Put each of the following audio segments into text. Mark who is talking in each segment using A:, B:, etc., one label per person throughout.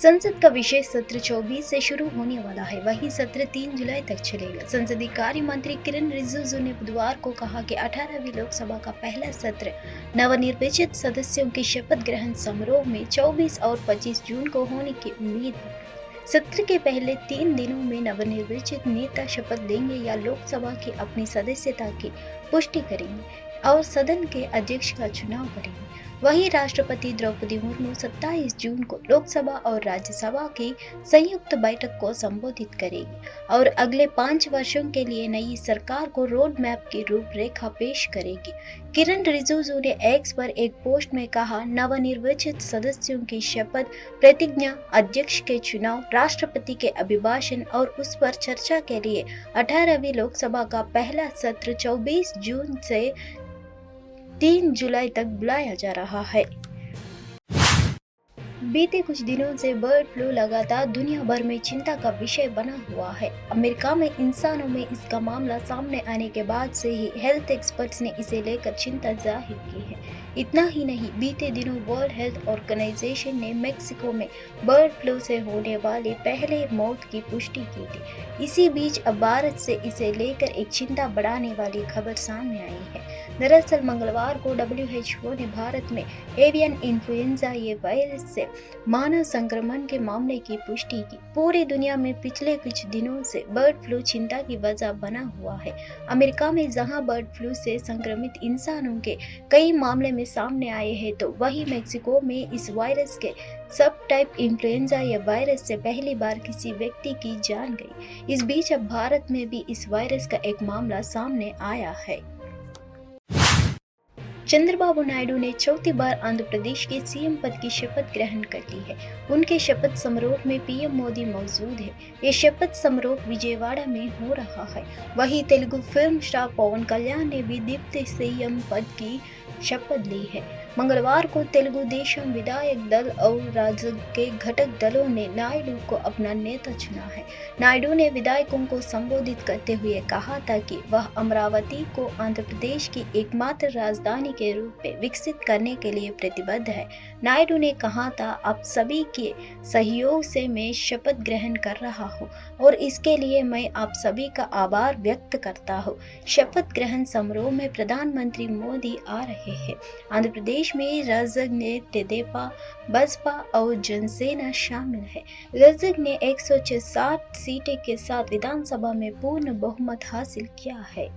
A: संसद का विशेष सत्र 24 से शुरू होने वाला है। वही सत्र 3 जुलाई तक चलेगा। संसदीय कार्य मंत्री किरण रिजिजू ने बुधवार को कहा कि 18वीं लोकसभा का पहला सत्र नवनिर्वाचित सदस्यों के शपथ ग्रहण समारोह में 24 और 25 जून को होने की उम्मीद है। सत्र के पहले 3 दिनों में नवनिर्वाचित नेता शपथ लेंगे या लोकसभा की अपनी सदस्यता की पुष्टि करेंगे और सदन के अध्यक्ष का चुनाव करेंगे। वहीं राष्ट्रपति द्रौपदी मुर्मू 27 जून को लोकसभा और राज्यसभा की संयुक्त बैठक को संबोधित करेगी और अगले 5 वर्षों के लिए नई सरकार को रोड मैप की रूपरेखा पेश करेगी। किरण रिजिजू ने एक्स पर एक पोस्ट में कहा, नवनिर्वाचित सदस्यों की शपथ, प्रतिज्ञा, अध्यक्ष के चुनाव, राष्ट्रपति के अभिभाषण और उस पर चर्चा के लिए 18वीं लोकसभा का पहला सत्र 24 जून से 3 जुलाई तक बुलाया जा रहा है। बीते कुछ दिनों से बर्ड फ्लू लगातार दुनिया भर में चिंता का विषय बना हुआ है। अमेरिका में इंसानों में इसका मामला सामने आने के बाद से ही हेल्थ एक्सपर्ट्स ने इसे लेकर चिंता जाहिर की है। इतना ही नहीं, बीते दिनों वर्ल्ड हेल्थ ऑर्गेनाइजेशन ने मेक्सिको में बर्ड फ्लू से होने वाली पहले मौत की पुष्टि की थी। इसी बीच अब भारत से इसे लेकर एक चिंता बढ़ाने वाली खबर सामने आई है। दरअसल मंगलवार को WHO ने भारत में एवियन इन्फ्लुएंजा ये वायरस से मानव संक्रमण के मामले की पुष्टि की। पूरी दुनिया में पिछले कुछ दिनों से बर्ड फ्लू चिंता की वजह बना हुआ है। अमेरिका में जहां बर्ड फ्लू से संक्रमित इंसानों के कई मामले में सामने आए हैं, तो वहीं मेक्सिको में इस वायरस के सब टाइप इन्फ्लुएंजा या वायरस से पहली बार किसी व्यक्ति की जान गई। इस बीच अब भारत में भी इस वायरस का एक मामला सामने आया है। चंद्रबाबू नायडू ने चौथी बार आंध्र प्रदेश के सीएम पद की शपथ ग्रहण कर ली है। उनके शपथ समारोह में पीएम मोदी मौजूद है। ये शपथ समारोह विजयवाड़ा में हो रहा है। वहीं तेलुगु फिल्म स्टार पवन कल्याण ने भी डिप्टी सीएम पद की शपथ ली है। मंगलवार को तेलुगु देशम विधायक दल और राज्य के घटक दलों ने नायडू को अपना नेता चुना है। नायडू ने विधायकों को संबोधित करते हुए कहा था कि वह अमरावती को आंध्र प्रदेश की एकमात्र राजधानी के रूप में विकसित करने के लिए प्रतिबद्ध है। नायडू ने कहा था, आप सभी के सहयोग से मैं शपथ ग्रहण कर रहा हूँ और इसके लिए मैं आप सभी का आभार व्यक्त करता हूँ। शपथ ग्रहण समारोह में प्रधानमंत्री मोदी आ रहे हैं। आंध्र प्रदेश में राजग ने तेदेपा, बसपा और जनसेना शामिल है। राजग ने 160 सीटें के साथ विधानसभा में पूर्ण बहुमत हासिल किया है।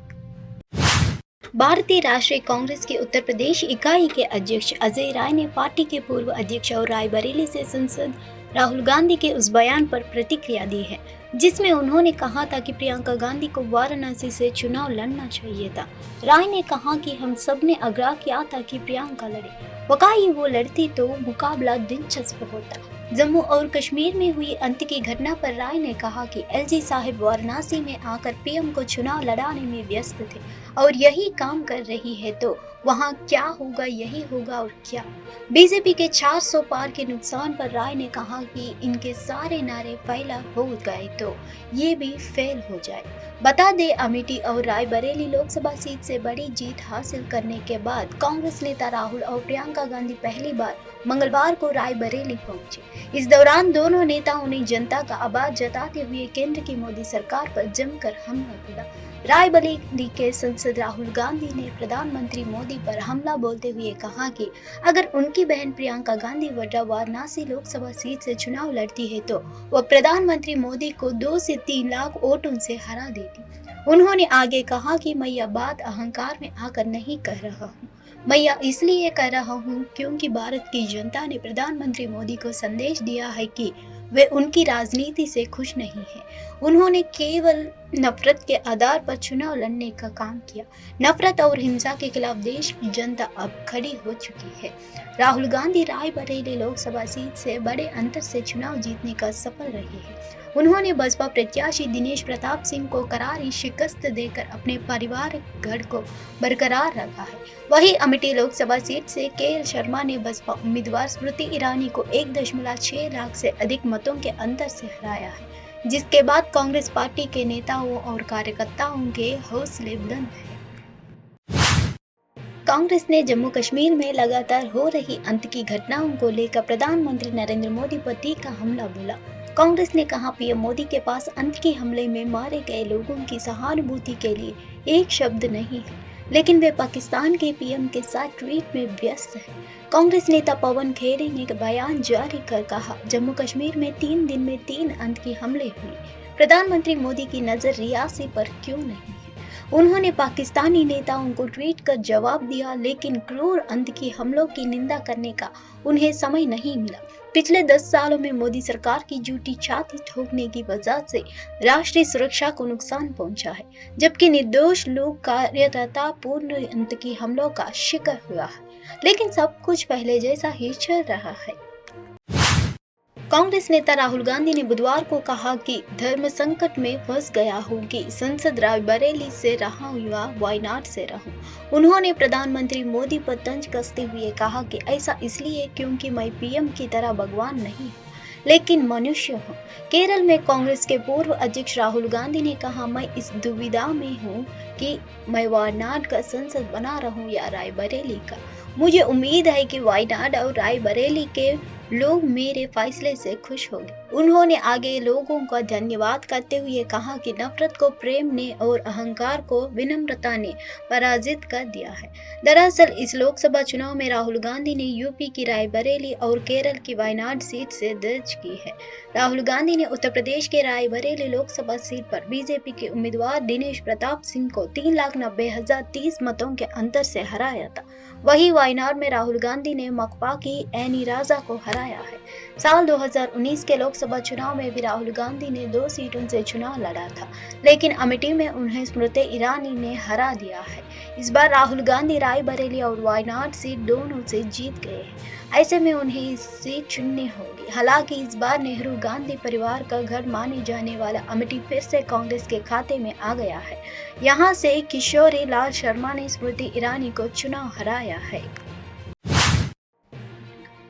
A: भारतीय राष्ट्रीय कांग्रेस की उत्तर प्रदेश इकाई के अध्यक्ष अजय राय ने पार्टी के पूर्व अध्यक्ष और रायबरेली से सांसद राहुल गांधी के उस बयान पर प्रतिक्रिया दी है जिसमें उन्होंने कहा था कि प्रियंका गांधी को वाराणसी से चुनाव लड़ना चाहिए था। राय ने कहा कि हम सब ने आग्रह किया था कि प्रियंका लड़े, वाकई वो लड़ती तो मुकाबला दिलचस्प होता। जम्मू और कश्मीर में हुई अंत की घटना पर राय ने कहा कि एलजी साहिब वाराणसी में आकर पीएम को चुनाव लड़ाने में व्यस्त थे और यही काम कर रही है, तो वहां क्या होगा यही होगा और क्या। बीजेपी के 400 पार के नुकसान पर राय ने कहा कि इनके सारे नारे फैला हो गए तो ये भी फेल हो जाए। बता दें, अमेठी और रायबरेली लोकसभा सीट से बड़ी जीत हासिल करने के बाद कांग्रेस नेता राहुल और प्रियंका गांधी पहली बार मंगलवार को रायबरेली पहुंचे। इस दौरान दोनों नेताओं ने जनता का आभार जताते हुए केंद्र की मोदी सरकार पर जमकर हमला बोला। रायबरेली के सांसद राहुल गांधी ने प्रधानमंत्री मोदी पर हमला बोलते हुए कहा कि अगर उनकी बहन प्रियंका गांधी वड्रा वाराणसी लोकसभा सीट से चुनाव लड़ती है तो वह प्रधानमंत्री मोदी को 2 से 3 लाख वोटों से हरा देती। उन्होंने आगे कहा कि मैं यह बात अहंकार में आकर नहीं कह रहा हूँ, मैं यह इसलिए कह रहा हूँ क्योंकि भारत की जनता ने प्रधानमंत्री मोदी को संदेश दिया है कि वे उनकी राजनीति से खुश नहीं है। उन्होंने केवल नफरत के आधार पर चुनाव लड़ने का काम किया। नफरत और हिंसा के खिलाफ देश की जनता अब खड़ी हो चुकी है। राहुल गांधी रायबरेली लोकसभा सीट से बड़े अंतर से चुनाव जीतने का सफल रहे हैं। उन्होंने बसपा प्रत्याशी दिनेश प्रताप सिंह को करारी शिकस्त देकर अपने पारिवारिक गढ़ को बरकरार रखा है। वहीं अमेठी लोकसभा सीट से केएल शर्मा ने बसपा उम्मीदवार स्मृति ईरानी को 1.6 लाख से अधिक मतों के अंतर से हराया है, जिसके बाद कांग्रेस पार्टी के नेताओं और कार्यकर्ताओं के हौसले बुलंद हैं। कांग्रेस ने जम्मू कश्मीर में लगातार हो रही आतंकी घटनाओं को लेकर प्रधानमंत्री नरेंद्र मोदी पर तीखा हमला बोला। कांग्रेस ने कहा पीएम मोदी के पास आतंकी हमले में मारे गए लोगों की सहानुभूति के लिए एक शब्द नहीं है, लेकिन वे पाकिस्तान के पीएम के साथ ट्वीट में व्यस्त है। कांग्रेस नेता पवन खेड़े ने बयान जारी कर कहा, जम्मू कश्मीर में 3 दिन में 3 आतंकी हमले हुए, प्रधानमंत्री मोदी की नजर रियासी पर क्यों नहीं है। उन्होंने पाकिस्तानी नेताओं को ट्वीट कर जवाब दिया, लेकिन क्रूर आतंकी हमलों की निंदा करने का उन्हें समय नहीं मिला। पिछले 10 सालों में मोदी सरकार की झूठी छाती ठोकने की वजह से राष्ट्रीय सुरक्षा को नुकसान पहुंचा है, जबकि निर्दोष लोग कार्यरता पूर्ण आतंकी हमलों का शिकार हुआ है। लेकिन सब कुछ पहले जैसा ही चल रहा है। कांग्रेस नेता राहुल गांधी ने बुधवार को कहा कि धर्म संकट में फंस गया हूँ कि संसद रायबरेली से रहा या वायनाड से रहूं। उन्होंने प्रधानमंत्री मोदी पर तंज कसते हुए कहा कि ऐसा इसलिए क्योंकि मैं पीएम की तरह भगवान नहीं हूँ, लेकिन मनुष्य हूँ। केरल में कांग्रेस के पूर्व अध्यक्ष राहुल गांधी ने कहा, मैं इस दुविधा में हूँ कि मैं वायनाड का संसद बना रहूं या रायबरेली का। मुझे उम्मीद है कि वायनाड और रायबरेली के लोग मेरे फैसले से खुश होंगे। उन्होंने आगे लोगों का धन्यवाद करते हुए कहा कि नफरत को प्रेम ने और अहंकार को विनम्रता ने पराजित कर दिया है। दरअसल इस लोकसभा चुनाव में राहुल गांधी ने यूपी की रायबरेली और केरल की वायनाड सीट से दर्ज की है। राहुल गांधी ने उत्तर प्रदेश के रायबरेली लोकसभा सीट पर बीजेपी के उम्मीदवार दिनेश प्रताप सिंह को 3,90,030 मतों के अंतर से हराया था। वहीं वायनाड में राहुल गांधी ने मकपा की एनी राजा को हराया है। साल 2019 के लोकसभा चुनाव में भी राहुल गांधी ने 2 सीटों से चुनाव लड़ा था, लेकिन अमेठी में उन्हें स्मृति ईरानी ने हरा दिया है। इस बार राहुल गांधी रायबरेली और वायनाड सीट दोनों से जीत गए हैं। ऐसे में उन्हें इस सीट चुननी होगी। हालांकि इस बार नेहरू गांधी परिवार का घर माने जाने वाला अमेठी फिर से कांग्रेस के खाते में आ गया है। यहाँ से किशोरी लाल शर्मा ने स्मृति ईरानी को चुनाव हराया है।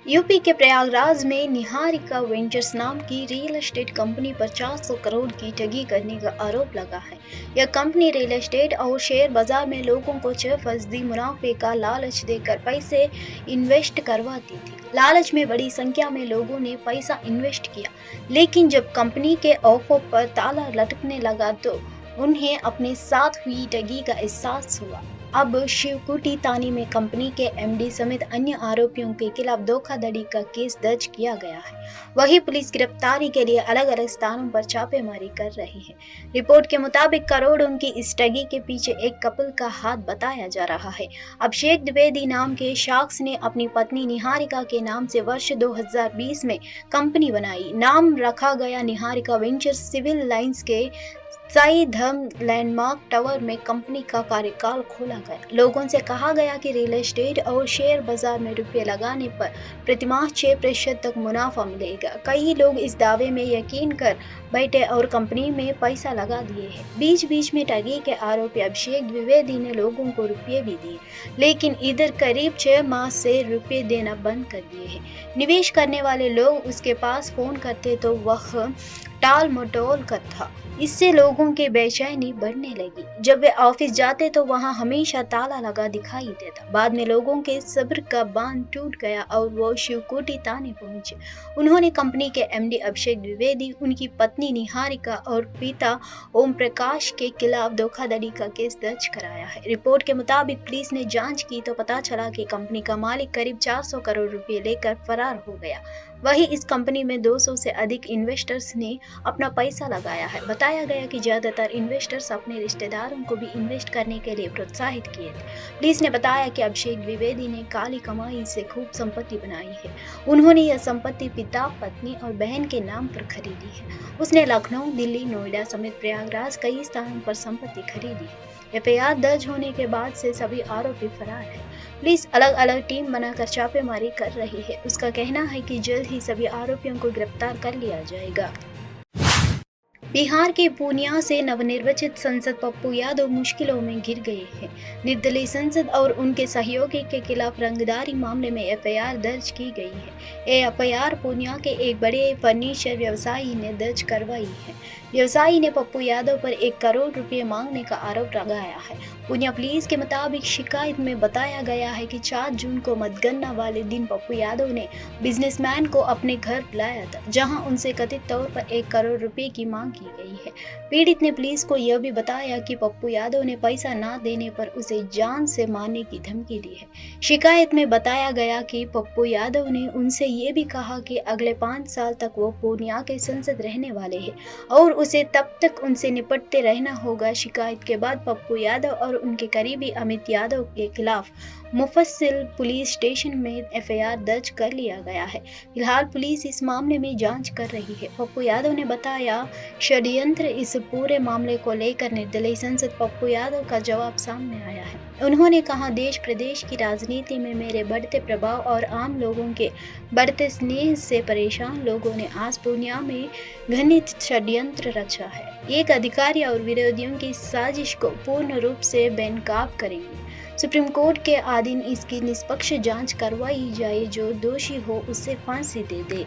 A: यूपी के प्रयागराज में निहारिका वेंचर्स नाम की रियल एस्टेट कंपनी पर 400 करोड़ की ठगी करने का आरोप लगा है। यह कंपनी रियल एस्टेट और शेयर बाजार में लोगों को 6% मुनाफे का लालच देकर पैसे इन्वेस्ट करवाती थी। लालच में बड़ी संख्या में लोगों ने पैसा इन्वेस्ट किया, लेकिन जब कंपनी के ऑफर पर ताला लटकने लगा तो उन्हें अपने साथ हुई ठगी का एहसास हुआ। अब शिवकुटी थाने में कंपनी के एमडी समेत अन्य आरोपियों के खिलाफ धोखाधड़ी का केस दर्ज किया गया है। वहीं पुलिस गिरफ्तारी के लिए अलग अलग स्थानों पर छापेमारी कर रही है। रिपोर्ट के मुताबिक करोड़ों की इस ठगी के पीछे एक कपल का हाथ बताया जा रहा है। अभिषेक द्विवेदी नाम के शख्स ने अपनी पत्नी निहारिका के नाम से वर्ष 2020 में कंपनी बनाई। नाम रखा गया निहारिका वेंचर्स। सिविल लाइंस के साई धर्म लैंडमार्क टावर में कंपनी का कार्यकाल खोला गया। लोगों से कहा गया कि रियल एस्टेट और शेयर बाजार में रुपये लगाने पर प्रतिमाह 6% तक मुनाफा मिलेगा। कई लोग इस दावे में यकीन कर बैठे और कंपनी में पैसा लगा दिए हैं। बीच बीच में ठगी के आरोपी अभिषेक द्विवेदी ने लोगों को रुपये भी दिए, लेकिन इधर करीब 6 माह से रुपये देना बंद कर दिए हैं। निवेश करने वाले लोग उसके पास फोन करते तो वह टाल मटोल कर था। इससे लोगों की बेचैनी बढ़ने लगी। जब वे ऑफिस जाते तो वहां हमेशा ताला लगा दिखाई देता। बाद में लोगों के सब्र का बांध टूट गया और वो शिवकुटी थाने पहुंचे। उन्होंने कंपनी के एमडी अभिषेक द्विवेदी, उनकी पत्नी निहारिका और पिता ओम प्रकाश के खिलाफ धोखाधड़ी का केस दर्ज कराया है। रिपोर्ट के मुताबिक पुलिस ने जांच की तो पता चला कि कंपनी का मालिक करीब 400 करोड़ रुपए लेकर फरार हो गया। वहीं इस कंपनी में 200 से अधिक इन्वेस्टर्स ने अपना पैसा लगाया है। बताया गया कि ज्यादातर इन्वेस्टर्स अपने रिश्तेदारों को भी इन्वेस्ट करने के लिए प्रोत्साहित किए थे। पुलिस ने बताया कि अभिषेक द्विवेदी ने काली कमाई से खूब संपत्ति बनाई है। उन्होंने यह संपत्ति पिता, पत्नी और बहन के नाम पर खरीदी है। उसने लखनऊ, दिल्ली, नोएडा समेत प्रयागराज कई स्थानों पर संपत्ति खरीदी है। एफआईआर दर्ज होने के बाद से सभी आरोपी फरार हैं। पुलिस अलग अलग टीम बनाकर छापेमारी कर रही है। उसका कहना है कि जल्द ही सभी आरोपियों को गिरफ्तार कर लिया जाएगा। बिहार के पूर्णिया से नवनिर्वाचित सांसद पप्पू यादव मुश्किलों में घिर गए हैं। निर्दलीय सांसद और उनके सहयोगी के खिलाफ रंगदारी मामले में एफआईआर दर्ज की गई है। ये एफआईआर पूर्णिया के एक बड़े फर्नीचर व्यवसायी ने दर्ज करवाई है। व्यवसायी ने पप्पू यादव पर 1 करोड़ रुपए मांगने का आरोप लगाया है। पूर्णिया पुलिस के मुताबिक शिकायत में बताया गया है कि 4 जून को मतगणना वाले दिन पप्पू यादव ने बिजनेसमैन को अपने घर बुलाया था, जहां उनसे कथित तौर पर 1 करोड़ रुपए की मांग की गई है। पीड़ित ने पुलिस को यह भी बताया कि पप्पू यादव ने पैसा न देने पर उसे जान से मारने की धमकी दी है। शिकायत में बताया गया कि पप्पू यादव ने उनसे ये भी कहा कि अगले 5 साल तक वो पूर्णिया के सांसद रहने वाले हैं और उसे तब तक उनसे निपटते रहना होगा। शिकायत के बाद पप्पू यादव और उनके करीबी अमित यादव के खिलाफ मुफस्सिल पुलिस स्टेशन में एफआईआर दर्ज कर लिया गया है। फिलहाल पुलिस इस मामले में जांच कर रही है। पप्पू यादव ने बताया, षड्यंत्र इस पूरे मामले को लेकर निर्दलीय सांसद पप्पू यादव का जवाब सामने आया है। उन्होंने कहा, देश प्रदेश की राजनीति में मेरे बढ़ते प्रभाव और आम लोगों के बढ़ते स्नेह से परेशान लोगों ने आज पूर्णिया में घनित षड्यंत्र रचा है। एक अधिकारी और विरोधियों की साजिश को पूर्ण रूप से बेनकाब करेंगे। सुप्रीम कोर्ट के अधीन इसकी निष्पक्ष जांच करवाई जाए, जो दोषी हो उसे फांसी दे दे।